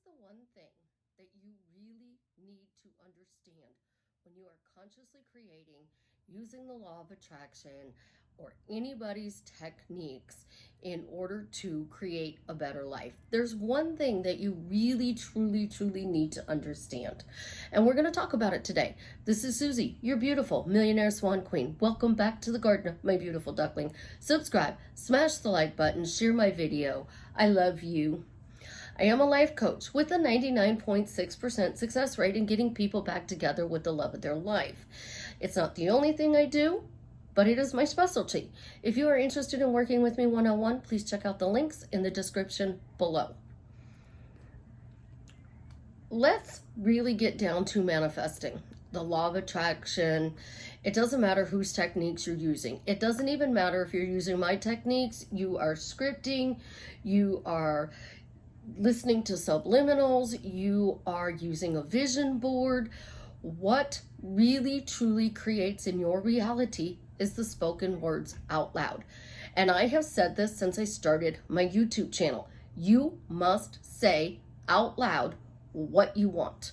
the one thing that you really need to understand when you are consciously creating using the law of attraction or anybody's techniques in order to create a better life? There's one thing that you really, truly, truly need to understand. And we're going to talk about it today. This is Susie, your beautiful millionaire swan queen. Welcome back to the garden, my beautiful duckling. Subscribe, smash the like button, share my video. I love you. I am a life coach with a 99.6% success rate in getting people back together with the love of their life. It's not the only thing I do, but it is my specialty. If you are interested in working with me one-on-one, please check out the links in the description below. Let's really get down to manifesting. The law of attraction. It doesn't matter whose techniques you're using. It doesn't even matter if you're using my techniques. You are scripting. You are listening to subliminals, you are using a vision board. What really truly creates in your reality is the spoken words out loud. And I have said this since I started my YouTube channel. You must say out loud what you want,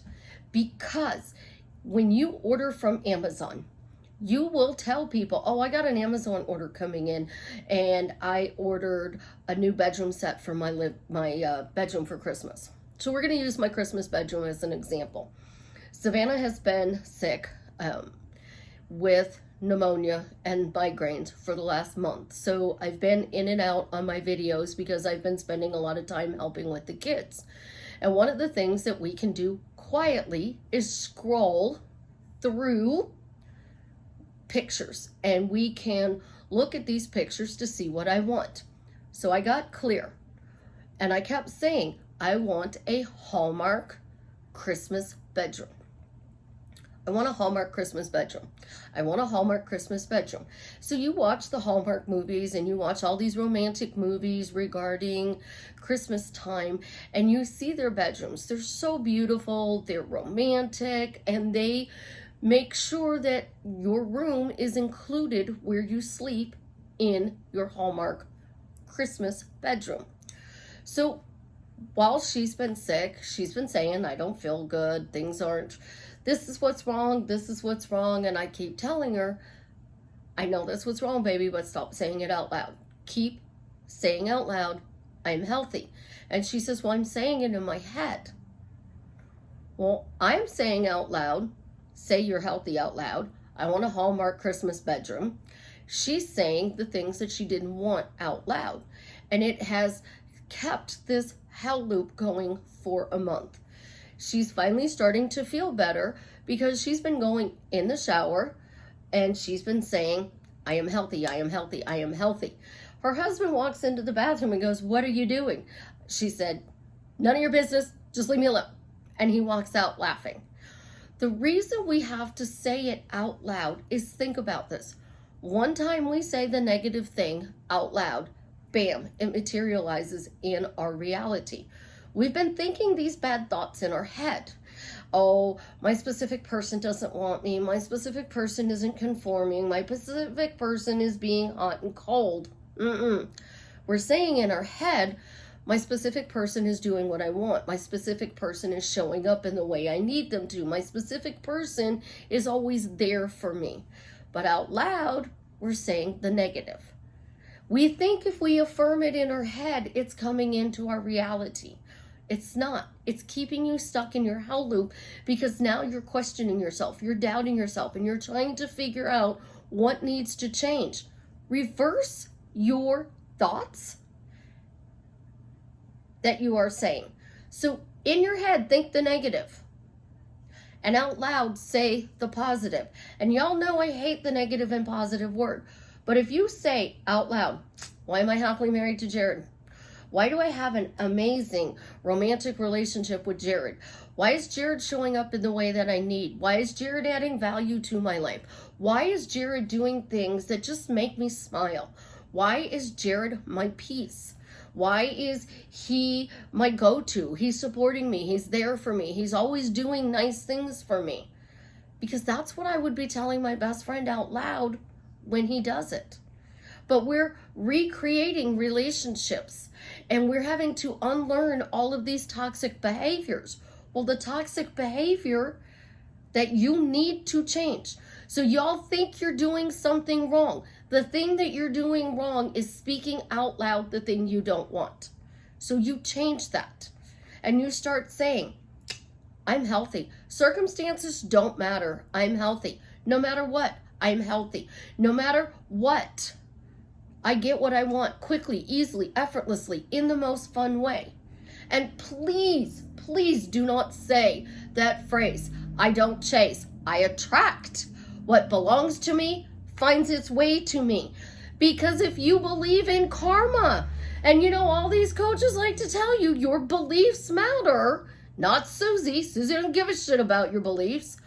because when you order from Amazon, you will tell people, oh, I got an Amazon order coming in and I ordered a new bedroom set for my bedroom for Christmas. So we're going to use my Christmas bedroom as an example. Savannah has been sick with pneumonia and migraines for the last month. So I've been in and out on my videos because I've been spending a lot of time helping with the kids. And one of the things that we can do quietly is scroll through pictures, and we can look at these pictures to see what I want. So I got clear and I kept saying, I want a Hallmark Christmas bedroom. I want a Hallmark Christmas bedroom. I want a Hallmark Christmas bedroom. So you watch the Hallmark movies and you watch all these romantic movies regarding Christmas time, and you see their bedrooms. They're so beautiful, they're romantic, and they make sure that your room is included where you sleep in your Hallmark Christmas bedroom. So while she's been sick, she's been saying, I don't feel good, things aren't, this is what's wrong, this is what's wrong. And I keep telling her, I know that's what's wrong, baby, but stop saying it out loud. Keep saying out loud, I'm healthy. And she says, well, I'm saying it in my head. Well, I'm saying out loud, say you're healthy out loud. I want a Hallmark Christmas bedroom. She's saying the things that she didn't want out loud. And it has kept this hell loop going for a month. She's finally starting to feel better because she's been going in the shower and she's been saying, I am healthy, I am healthy, I am healthy. Her husband walks into the bathroom and goes, what are you doing? She said, none of your business, just leave me alone. And he walks out laughing. The reason we have to say it out loud is, think about this. One time we say the negative thing out loud, bam, it materializes in our reality. We've been thinking these bad thoughts in our head. Oh, my specific person doesn't want me. My specific person isn't conforming. My specific person is being hot and cold. We're saying in our head, my specific person is doing what I want. My specific person is showing up in the way I need them to. My specific person is always there for me. But out loud, we're saying the negative. We think if we affirm it in our head, it's coming into our reality. It's not. It's keeping you stuck in your hell loop because now you're questioning yourself. You're doubting yourself and you're trying to figure out what needs to change. Reverse your thoughts that you are saying. So in your head, think the negative, and out loud say the positive. And y'all know I hate the negative and positive word, but if you say out loud, why am I happily married to Jared? Why do I have an amazing romantic relationship with Jared? Why is Jared showing up in the way that I need? Why is Jared adding value to my life? Why is Jared doing things that just make me smile? Why is Jared my peace? Why is he my go-to? He's supporting me. He's there for me. He's always doing nice things for me. Because that's what I would be telling my best friend out loud when he does it. But we're recreating relationships And we're having to unlearn all of these toxic behaviors. Well, the toxic behavior that you need to change. So y'all think you're doing something wrong. The thing that you're doing wrong is speaking out loud the thing you don't want. So you change that. And you start saying, I'm healthy. Circumstances don't matter. I'm healthy. No matter what, I'm healthy. No matter what, I get what I want quickly, easily, effortlessly, in the most fun way. And please, please do not say that phrase, I don't chase, I attract. What belongs to me finds its way to me. Because if you believe in karma, and you know, all these coaches like to tell you your beliefs matter, not Susie. Susie doesn't give a shit about your beliefs.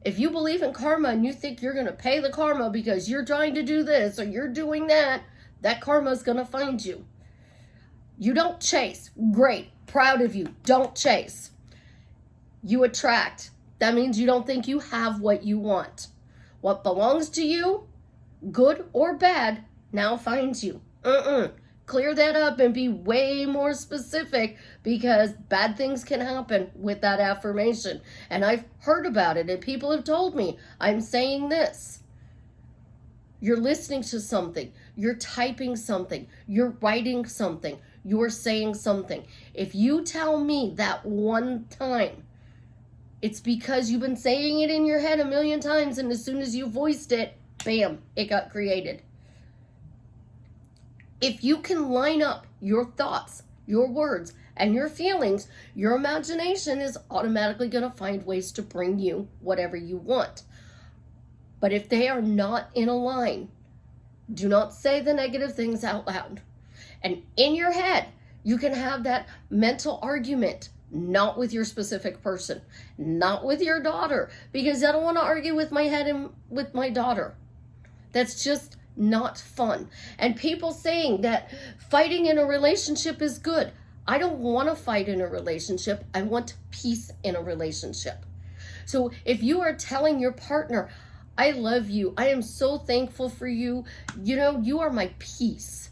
If you believe in karma and you think you're going to pay the karma because you're trying to do this or you're doing that, that karma is going to find you. You don't chase. Great. Proud of you. Don't chase. You attract. That means you don't think you have what you want. What belongs to you, good or bad, now finds you. Clear that up and be way more specific, because bad things can happen with that affirmation. And I've heard about it and people have told me, I'm saying this. You're listening to something. You're typing something. You're writing something. You're saying something. If you tell me that one time, it's because you've been saying it in your head a million times, and as soon as you voiced it, bam, it got created. If you can line up your thoughts, your words, and your feelings, your imagination is automatically going to find ways to bring you whatever you want. But if they are not in a line, do not say the negative things out loud. And in your head, you can have that mental argument, not with your specific person, not with your daughter, because I don't want to argue with my head and with my daughter. That's just not fun. And people saying that fighting in a relationship is good. I don't want to fight in a relationship. I want peace in a relationship. So if you are telling your partner, I love you, I am so thankful for you, you know, you are my peace.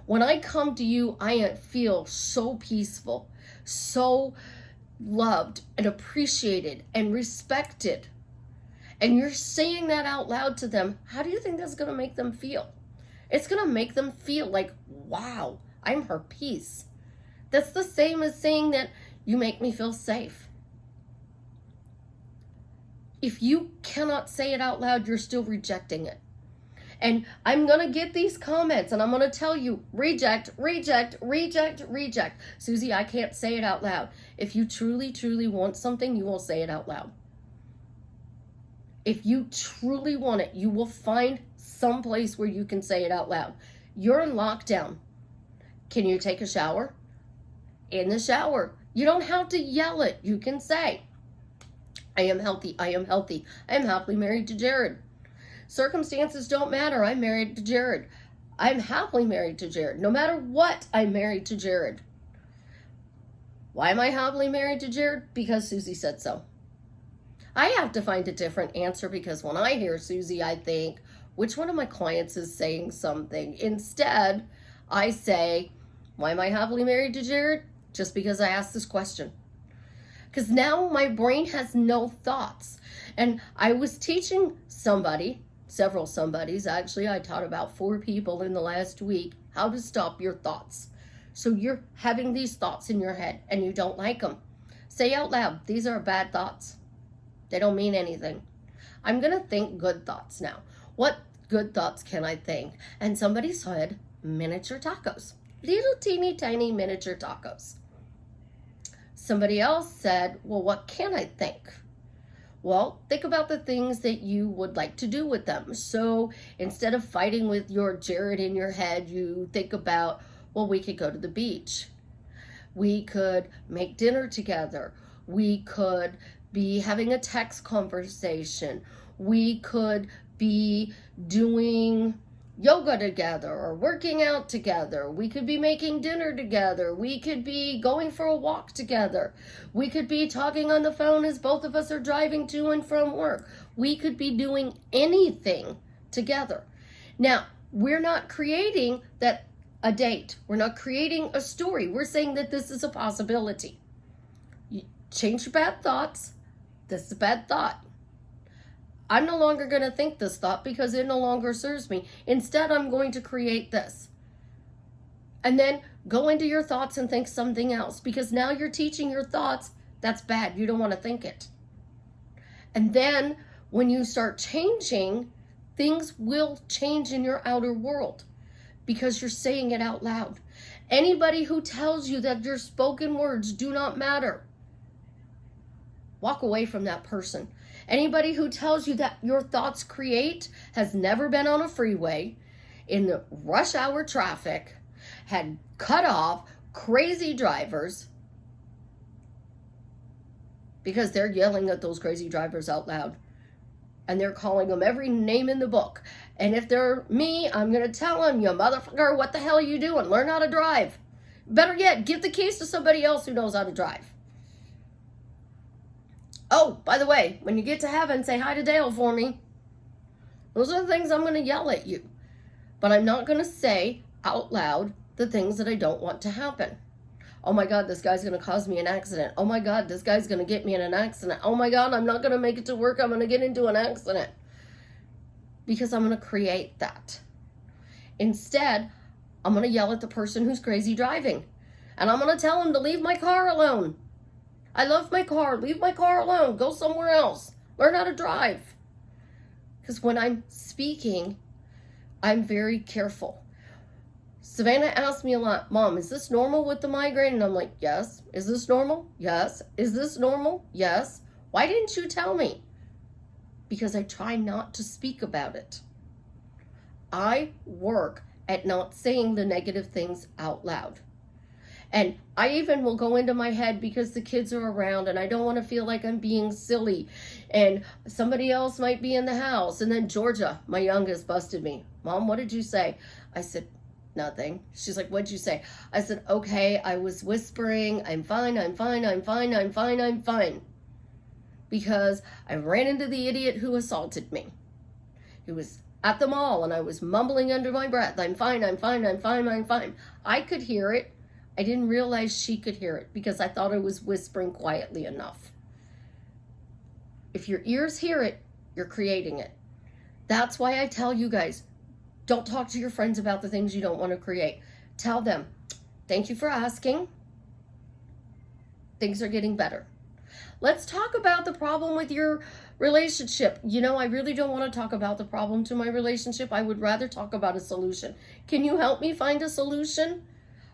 When I come to you, I feel so peaceful, so loved and appreciated and respected. And you're saying that out loud to them, how do you think that's going to make them feel? It's going to make them feel like, wow, I'm her peace. That's the same as saying that you make me feel safe. If you cannot say it out loud, you're still rejecting it. And I'm going to get these comments and I'm going to tell you, reject, reject, reject, reject. Susie, I can't say it out loud. If you truly, truly want something, you will say it out loud. If you truly want it, you will find some place where you can say it out loud. You're in lockdown. Can you take a shower? In the shower. You don't have to yell it. You can say, I am healthy. I am healthy. I am happily married to Jared. Circumstances don't matter. I'm married to Jared. I'm happily married to Jared. No matter what, I'm married to Jared. Why am I happily married to Jared? Because Susie said so. I have to find a different answer, because when I hear Susie, I think, which one of my clients is saying something? Instead, I say, why am I happily married to Jared? Just because I asked this question. Because now my brain has no thoughts. And I was teaching somebody, several somebodies, actually, I taught about 4 people in the last week, how to stop your thoughts. So you're having these thoughts in your head and you don't like them. Say out loud, these are bad thoughts. They don't mean anything. I'm going to think good thoughts now. What good thoughts can I think? And somebody said miniature tacos. Little teeny tiny miniature tacos. Somebody else said, well, what can I think? Well, think about the things that you would like to do with them. So instead of fighting with your Jared in your head, you think about, well, we could go to the beach. We could make dinner together. We could be having a text conversation. We could be doing yoga together or working out together. We could be making dinner together. We could be going for a walk together. We could be talking on the phone as both of us are driving to and from work. We could be doing anything together. Now, we're not creating that a date. We're not creating a story. We're saying that this is a possibility. You change your bad thoughts. This is a bad thought. I'm no longer going to think this thought because it no longer serves me. Instead, I'm going to create this. And then go into your thoughts and think something else, because now you're teaching your thoughts that's bad. You don't want to think it. And then when you start changing, things will change in your outer world because you're saying it out loud. Anybody who tells you that your spoken words do not matter, walk away from that person. Anybody who tells you that your thoughts create has never been on a freeway, in the rush hour traffic, had cut off, crazy drivers, because they're yelling at those crazy drivers out loud. And they're calling them every name in the book. And if they're me, I'm going to tell them, you motherfucker, what the hell are you doing? Learn how to drive. Better yet, give the keys to somebody else who knows how to drive. Oh, by the way, when you get to heaven, say hi to Dale for me. Those are the things I'm going to yell at you. But I'm not going to say out loud the things that I don't want to happen. Oh my God, this guy's going to cause me an accident. Oh my God, this guy's going to get me in an accident. Oh my God, I'm not going to make it to work. I'm going to get into an accident. Because I'm going to create that. Instead, I'm going to yell at the person who's crazy driving. And I'm going to tell him to leave my car alone. I love my car. Leave my car alone. Go somewhere else. Learn how to drive. Because when I'm speaking, I'm very careful. Savannah asked me a lot, Mom, is this normal with the migraine? And I'm like, yes. Is this normal? Yes. Is this normal? Yes. Why didn't you tell me? Because I try not to speak about it. I work at not saying the negative things out loud. And I even will go into my head because the kids are around and I don't want to feel like I'm being silly. And somebody else might be in the house. And then Georgia, my youngest, busted me. Mom, what did you say? I said, nothing. She's like, what'd you say? I said, okay, I was whispering, I'm fine, I'm fine, I'm fine, I'm fine, I'm fine. Because I ran into the idiot who assaulted me. He was at the mall and I was mumbling under my breath, I'm fine, I'm fine, I'm fine, I'm fine. I could hear it. I didn't realize she could hear it because I thought I was whispering quietly enough. If your ears hear it, you're creating it. That's why I tell you guys, don't talk to your friends about the things you don't want to create. Tell them, thank you for asking. Things are getting better. Let's talk about the problem with your relationship. You know, I really don't want to talk about the problem to my relationship. I would rather talk about a solution. Can you help me find a solution?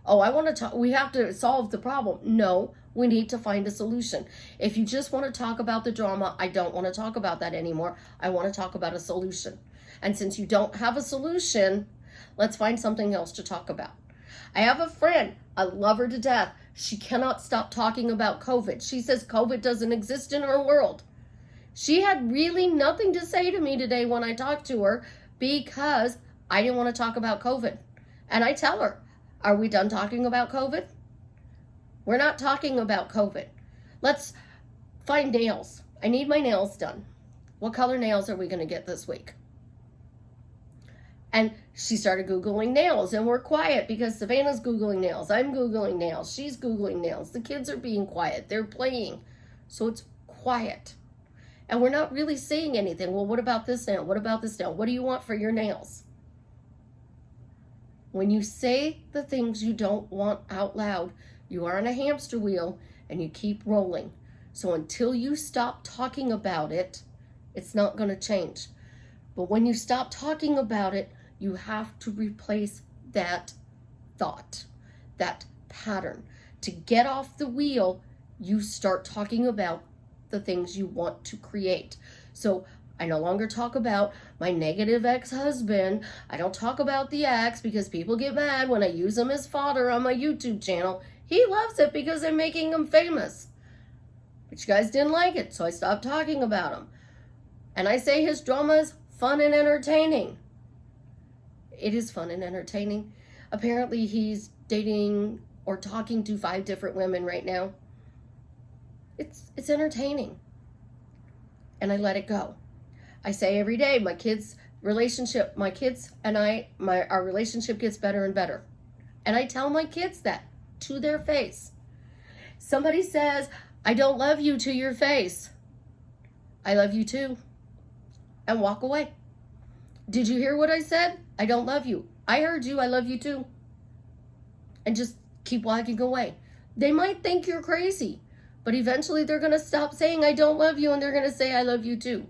Oh, I want to talk. We have to solve the problem. No, we need to find a solution. If you just want to talk about the drama, I don't want to talk about that anymore. I want to talk about a solution. And since you don't have a solution, let's find something else to talk about. I have a friend. I love her to death. She cannot stop talking about COVID. She says COVID doesn't exist in her world. She had really nothing to say to me today when I talked to her because I didn't want to talk about COVID. And I tell her, are we done talking about COVID? We're not talking about COVID. Let's find nails. I need my nails done. What color nails are we going to get this week? And she started Googling nails, and we're quiet because Savannah's Googling nails. I'm Googling nails. She's Googling nails. The kids are being quiet. They're playing. So it's quiet. And we're not really saying anything. Well, what about this nail? What about this nail? What do you want for your nails? When you say the things you don't want out loud, you are on a hamster wheel and you keep rolling. So until you stop talking about it, it's not going to change. But when you stop talking about it, you have to replace that thought, that pattern. To get off the wheel, you start talking about the things you want to create. So I no longer talk about my negative ex-husband. I don't talk about the ex because people get mad when I use him as fodder on my YouTube channel. He loves it because I'm making him famous. But you guys didn't like it, so I stopped talking about him. And I say his drama is fun and entertaining. It is fun and entertaining. Apparently he's dating or talking to 5 different women right now. It's entertaining. And I let it go. I say every day, my kids and I, our relationship gets better and better. And I tell my kids that to their face. Somebody says, I don't love you to your face. I love you too. And walk away. Did you hear what I said? I don't love you. I heard you. I love you too. And just keep walking away. They might think you're crazy, but eventually they're going to stop saying I don't love you and they're going to say I love you too.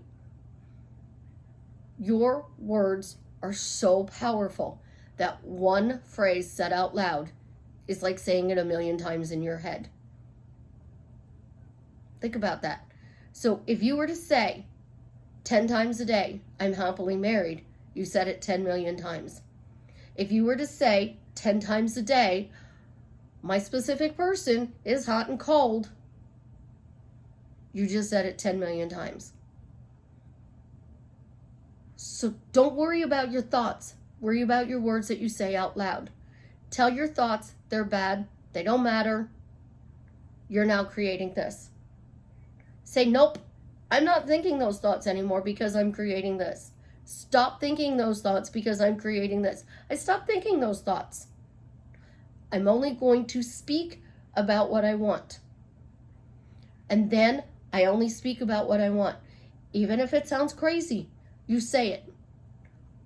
Your words are so powerful that one phrase said out loud is like saying it 1,000,000 times in your head. Think about that. So if you were to say 10 times a day, I'm happily married, you said it 10 million times. If you were to say 10 times a day, my specific person is hot and cold, you just said it 10 million times. So don't worry about your thoughts. Worry about your words that you say out loud. Tell your thoughts they're bad. They don't matter. You're now creating this. Say, nope, I'm not thinking those thoughts anymore because I'm creating this. Stop thinking those thoughts because I'm creating this. I stopped thinking those thoughts. I'm only going to speak about what I want. And then I only speak about what I want. Even if it sounds crazy, you say it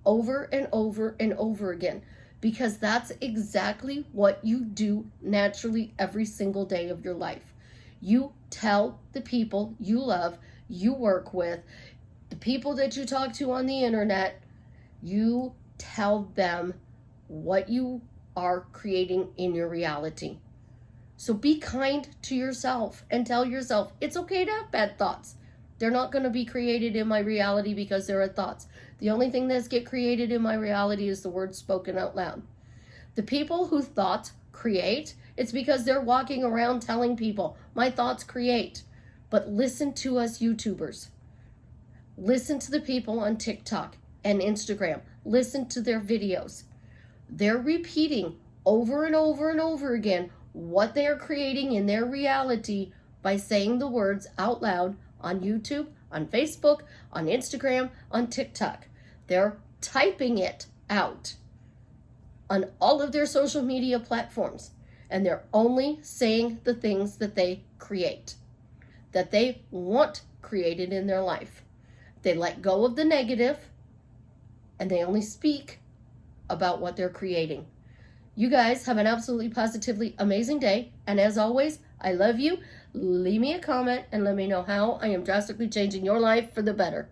over and over and over again, because that's exactly what you do naturally every single day of your life. You tell the people you love, you work with, the people that you talk to on the internet, you tell them what you are creating in your reality. So be kind to yourself and tell yourself it's okay to have bad thoughts. They're not going to be created in my reality because they're thoughts. The only thing that's get created in my reality is the words spoken out loud. The people who thoughts create, it's because they're walking around telling people, my thoughts create. But listen to us YouTubers. Listen to the people on TikTok and Instagram. Listen to their videos. They're repeating over and over and over again what they are creating in their reality by saying the words out loud on YouTube, on Facebook, on Instagram, on TikTok. They're typing it out on all of their social media platforms. And they're only saying the things that they create, that they want created in their life. They let go of the negative and they only speak about what they're creating. You guys have an absolutely positively amazing day. And as always, I love you. Leave me a comment and let me know how I am drastically changing your life for the better.